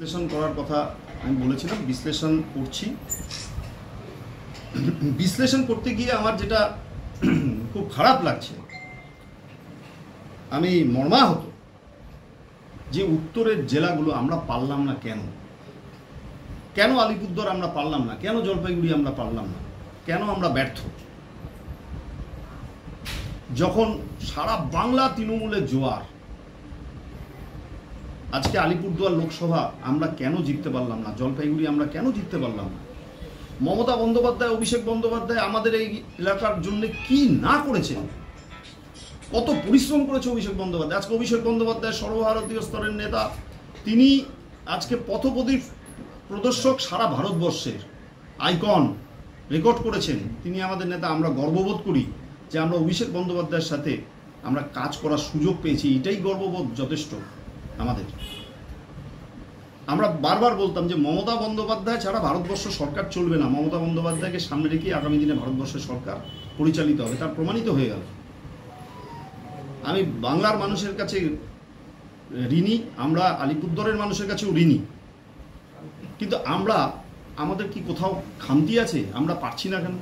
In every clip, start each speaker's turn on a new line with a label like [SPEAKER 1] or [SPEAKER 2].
[SPEAKER 1] বিশ্লেষণ করার কথা আমি বলেছিলাম, বিশ্লেষণ করছি। বিশ্লেষণ করতে গিয়ে আমার যেটা খুব খারাপ লাগছে, আমি মর্মাহত যে উত্তরের জেলাগুলো আমরা পারলাম না। কেন আলিপুরদুয়ার আমরা পারলাম না? কেন জলপাইগুড়ি আমরা পারলাম না? কেন আমরা ব্যর্থ? যখন সারা বাংলা তৃণমূলের জোয়ার, আজকে আলিপুরদুয়ার লোকসভা আমরা কেন জিততে পারলাম না? জলপাইগুড়ি আমরা কেন জিততে পারলাম না? মমতা বন্দ্যোপাধ্যায়, অভিষেক বন্দ্যোপাধ্যায় আমাদের এই এলাকার জন্য কি না করেছে, কত পরিশ্রম করেছে অভিষেক বন্দ্যোপাধ্যায়। আজকে অভিষেক বন্দ্যোপাধ্যায় সর্বভারতীয় স্তরের নেতা, তিনি আজকে পথপ্রদীপ প্রদর্শক, সারা ভারতবর্ষের আইকন রেকর্ড করেছেন। তিনি আমাদের নেতা। আমরা গর্ববোধ করি যে আমরা অভিষেক বন্দ্যোপাধ্যায়ের সাথে আমরা কাজ করার সুযোগ পেয়েছি। এটাই গর্ববোধ যথেষ্ট আমাদের। আমরা বারবার বলতাম যে মমতা বন্দ্যোপাধ্যায় ছাড়া ভারতবর্ষ সরকার চলবে না। মমতা বন্দ্যোপাধ্যায়কে সামনে রেখে আগামী দিনে ভারতবর্ষের সরকার পরিচালিত হবে, তার প্রমাণিত হয়ে গেল। আমি বাংলার মানুষের কাছে ঋণী, আমরা আলিপুরদুয়ারের মানুষের কাছেও ঋণী। কিন্তু আমাদের কি কোথাও খামতি আছে? আমরা পারছি না কেন?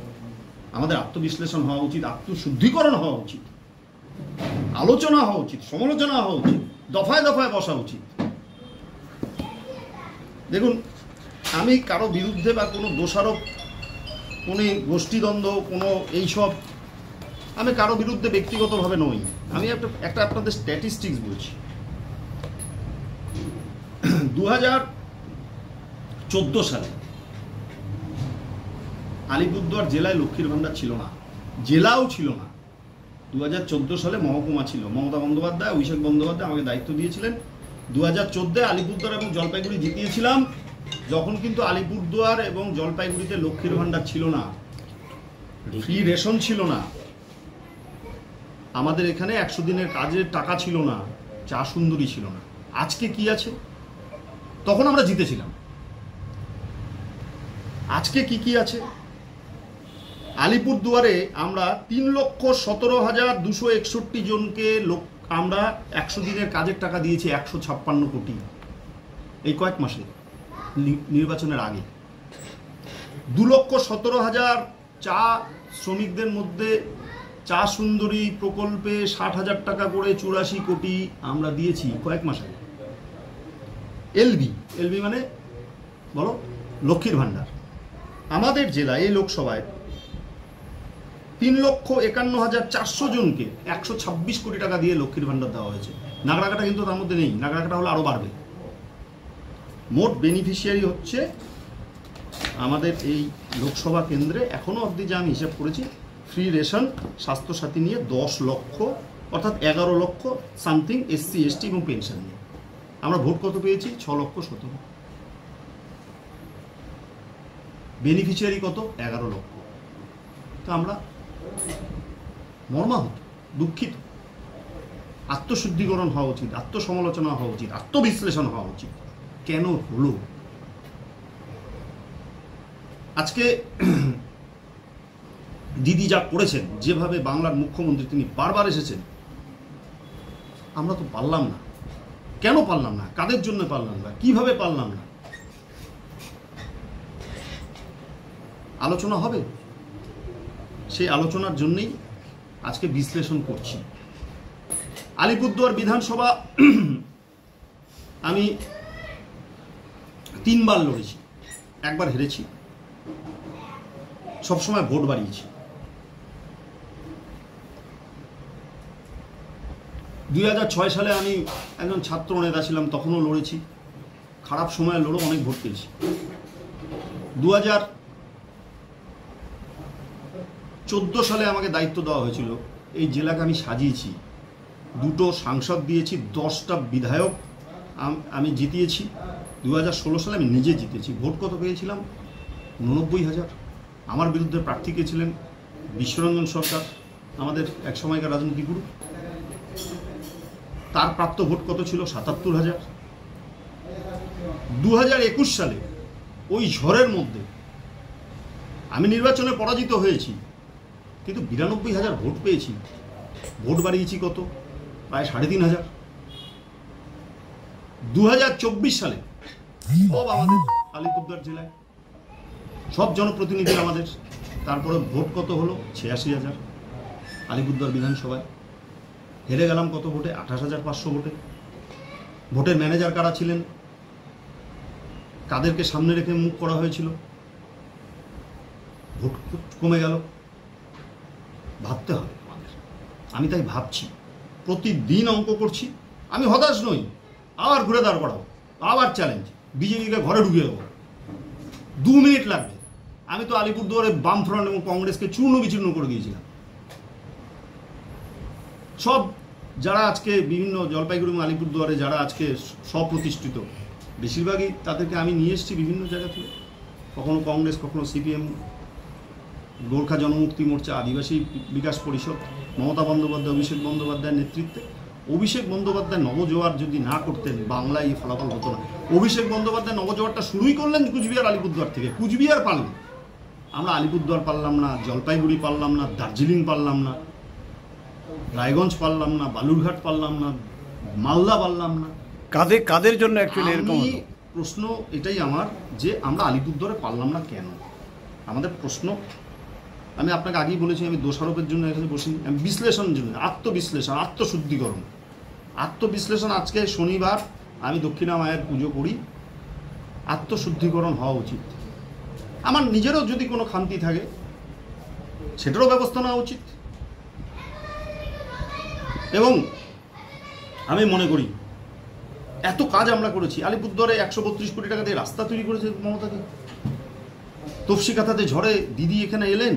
[SPEAKER 1] আমাদের আত্মবিশ্লেষণ হওয়া উচিত, আত্মশুদ্ধিকরণ হওয়া উচিত, আলোচনা হওয়া উচিত, সমালোচনা হওয়া উচিত, দফায় দফায় বসা উচিত। দেখুন, আমি কারো বিরুদ্ধে বা কোনো দোষারোপ, কোনো গোষ্ঠীদ্বন্দ্ব, কোনো এইসব, আমি কারো বিরুদ্ধে ব্যক্তিগতভাবে নই। আমি একটা আপনাদের স্ট্যাটিস্টিক্স বলছি। 2014 সালে আলিপুরদুয়ার জেলায় লক্ষ্মীর ভাণ্ডার ছিল না, জেলাও ছিল না। 2014 সালে মহকুমা ছিল। মমতা বন্দ্যোপাধ্যায়, অভিষেক বন্দ্যোপাধ্যায় আমাকে দায়িত্ব দিয়েছিলেন। 2014 আলিপুরদুয়ার এবং জলপাইগুড়ি জিতিয়েছিলাম, যখন কিন্তু আলিপুরদুয়ার এবং জলপাইগুড়িতে লক্ষ্মীর ভাণ্ডার ছিল না, ফ্রি রেশন ছিল না, আমাদের এখানে 100 দিনের কাজের টাকা ছিল না, চা সুন্দরী ছিল না। আজকে কি আছে? তখন আমরা জিতেছিলাম। আজকে কি আছে? আলিপুরদুয়ারে আমরা 3,17,261 জনকে আমরা 100 দিনের কাজের টাকা দিয়েছি, 156 কোটি। এই কয়েক মাসে, নির্বাচনের আগে 2,17,000 চা শ্রমিকদের মধ্যে চা সুন্দরী প্রকল্পে 60,000 টাকা করে 84 কোটি আমরা দিয়েছি কয়েক মাস আগে। এলবি মানে বলো, লক্ষ্মীর ভাণ্ডার। আমাদের জেলায় এই লোকসভায় 3,51,400 জনকে 126 কোটি টাকা দিয়ে লক্ষ্মীর ভাণ্ডার দেওয়া হয়েছে। নাগরাকাটা কিন্তু তার মধ্যে নেই, নাগরাকাটা হলে আরও বাড়বে। মোট বেনিফিশিয়ারি হচ্ছে আমাদের এই লোকসভা কেন্দ্রে এখনও অবধি যা আমি হিসাব করেছি, ফ্রি রেশন, স্বাস্থ্যসাথী নিয়ে 10 লক্ষ, অর্থাৎ 11 লক্ষ সামথিং, SC ST এবং পেনশন নিয়ে আমরা ভোট কত পেয়েছি? 6,17,000। বেনিফিশিয়ারি কত? 11 লক্ষ। তো আমরা মর্মাহত, দুঃখিত। আত্মশুদ্ধিকরণ হওয়া উচিত, আত্মসমালোচনা হওয়া উচিত, আত্মবিশ্লেষণ হওয়া উচিত। কেন হলো? আজকে দিদি যা করেছেন, যেভাবে বাংলার মুখ্যমন্ত্রী তিনি বারবার এসেছেন, আমরা তো পারলাম না। কেন পারলাম না? কাদের জন্য পারলাম না? কিভাবে পারলাম না? আলোচনা হবে। সেই আলোচনার জন্যই আজকে বিশ্লেষণ করছি। আলিপুরদুয়ার বিধানসভা আমি 3 বার লড়েছি, একবার হেরেছি, সবসময় ভোট বাড়িয়েছি। 2006 সালে আমি একজন ছাত্র নেতা ছিলাম, তখনও লড়েছি, খারাপ সময়ে লড়ে অনেক ভোট পেয়েছি। 2014 সালে আমাকে দায়িত্ব দেওয়া হয়েছিল, এই জেলাকে আমি সাজিয়েছি, 2টো সাংসদ দিয়েছি, 10টা বিধায়ক আমি জিতিয়েছি। 2016 সালে আমি নিজে জিতেছি। ভোট কত পেয়েছিলাম? 89,000। আমার বিরুদ্ধে প্রার্থী কে ছিলেন? বিশ্বরঞ্জন সরকার, আমাদের এক সময়কার রাজনীতি গুরু। তার প্রাপ্ত ভোট কত ছিল? 77,000। 2021 সালে ওই ঝড়ের মধ্যে আমি নির্বাচনে পরাজিত হয়েছি, কিন্তু 92,000 ভোট পেয়েছি। ভোট বাড়িয়েছি কত? প্রায় 3,500। 2024 সালে সব আমাদের আলিপুরদুয়ার জেলায়, সব জনপ্রতিনিধি আমাদের। তারপরে ভোট কত হলো? 86,000 আলিপুরদুয়ার বিধানসভায়। হেরে গেলাম কত ভোটে? 28,500 ভোটে। ভোটের ম্যানেজার কারা ছিলেন, কাদেরকে সামনে রেখে মুখ করা হয়েছিল, ভোট কমে গেল। ভাবতে হবে আমাদের। আমি তাই ভাবছি, প্রতিদিন অঙ্ক করছি। আমি হতাশ নই, আবার ঘুরে দাঁড় করাবো, আবার চ্যালেঞ্জ, বিজেপিকে ঘরে ঢুকিয়ে দেবো। 2 মিনিট লাগবে। আমি তো আলিপুরদুয়ারে বামফ্রন্ট এবং কংগ্রেসকে চূর্ণ বিচূর্ণ করে দিয়েছিলাম। সব যারা আজকে বিভিন্ন জলপাইগুড়ি এবং আলিপুরদুয়ারে যারা আজকে স্বপ্রতিষ্ঠিত, বেশিরভাগই তাদেরকে আমি নিয়ে এসেছি বিভিন্ন জায়গা থেকে। কখনো কংগ্রেস, কখনো সিপিএম, গোর্খা জনমুক্তি মোর্চা, আদিবাসী বিকাশ পরিষদ, মমতা বন্দ্যোপাধ্যায়, অভিষেক বন্দ্যোপাধ্যায়ের নেতৃত্বে। অভিষেক বন্দ্যোপাধ্যায় নবজোয়ার যদি না করতেন, বাংলায় এই ফলাফল হতো না। অভিষেক বন্দ্যোপাধ্যায় নবজোয়ারটা শুরুই করলেন কুচবিহার আলিপুরদুয়ার থেকে। কুচবিহার পারলেন, আমরা আলিপুরদুয়ার পারলাম না, জলপাইগুড়ি পারলাম না, দার্জিলিং পারলাম না, রায়গঞ্জ পারলাম না, বালুরঘাট পারলাম না, মালদা পারলাম না।
[SPEAKER 2] কাদের জন্য অ্যাকচুয়ালি এরকম হলো?
[SPEAKER 1] প্রশ্ন এটাই আমার, যে আমরা আলিপুরদুয়ারে পারলাম না কেন? আমাদের প্রশ্ন, আমি আপনাকে আগেই বলেছি, আমি দোষারোপের জন্য এখানে বসিনি, আমি বিশ্লেষণের জন্য, আত্মবিশ্লেষণ, আত্মশুদ্ধিকরণ। আত্মবিশ্লেষণ। আজকে শনিবার, আমি দক্ষিণা মায়ের পুজো করি, আত্মশুদ্ধিকরণ হওয়া উচিত। আমার নিজেরও যদি কোনো খামতি থাকে সেটারও ব্যবস্থা নেওয়া উচিত। এবং আমি মনে করি এত কাজ আমরা করেছি। আলিপুরদুয়ারে 132 কোটি টাকা দিয়ে রাস্তা তৈরি করেছে মমতাকে। তফসিকাতাতে ঝড়ে দিদি এখানে এলেন,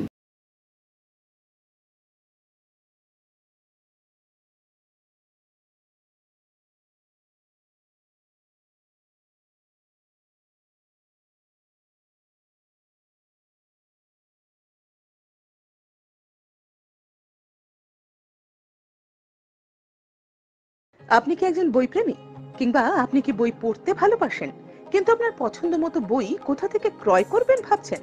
[SPEAKER 3] আপনি কি একজন বই প্রেমী, কিংবা আপনি কি বই পড়তে ভালোবাসেন, কিন্তু আপনার পছন্দ মতো বই কোথা থেকে ক্রয় করবেন ভাবছেন?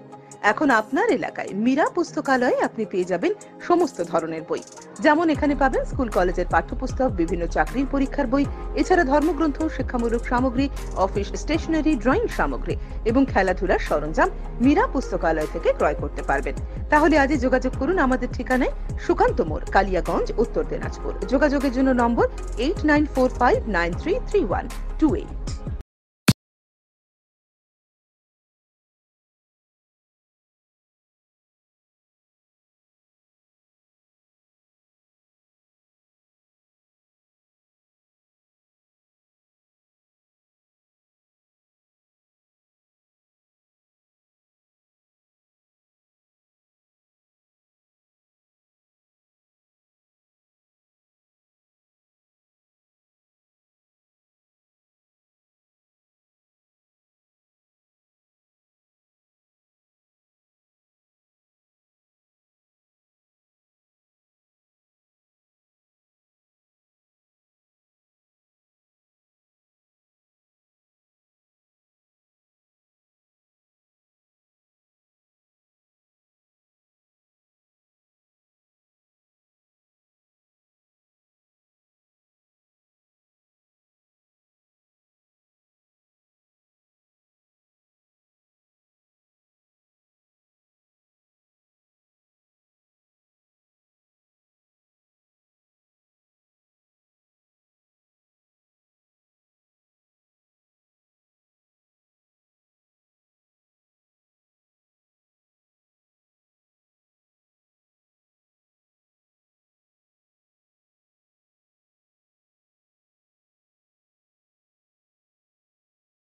[SPEAKER 3] এখন আপনার এলাকায় মীরা পুস্তকালয়ে আপনি পেয়ে যাবেন সমস্ত ধরনের বই। যেমন এখানে পাবেন স্কুল কলেজের পাঠ্যপুস্তক, বিভিন্ন চাকরির পরীক্ষার বই, এছাড়া ধর্মগ্রন্থ, শিক্ষামূলক সামগ্রী, অফিস স্টেশনারি, ড্রয়িং সামগ্রী এবং খেলাধুলার সরঞ্জাম মীরা পুস্তকালয় থেকে ক্রয় করতে পারবেন। তাহলে আজই যোগাযোগ করুন আমাদের ঠিকানায়, সুকান্ত মোড়, কালিয়াগঞ্জ, উত্তর দিনাজপুর। যোগাযোগের জন্য নম্বর 8945933128।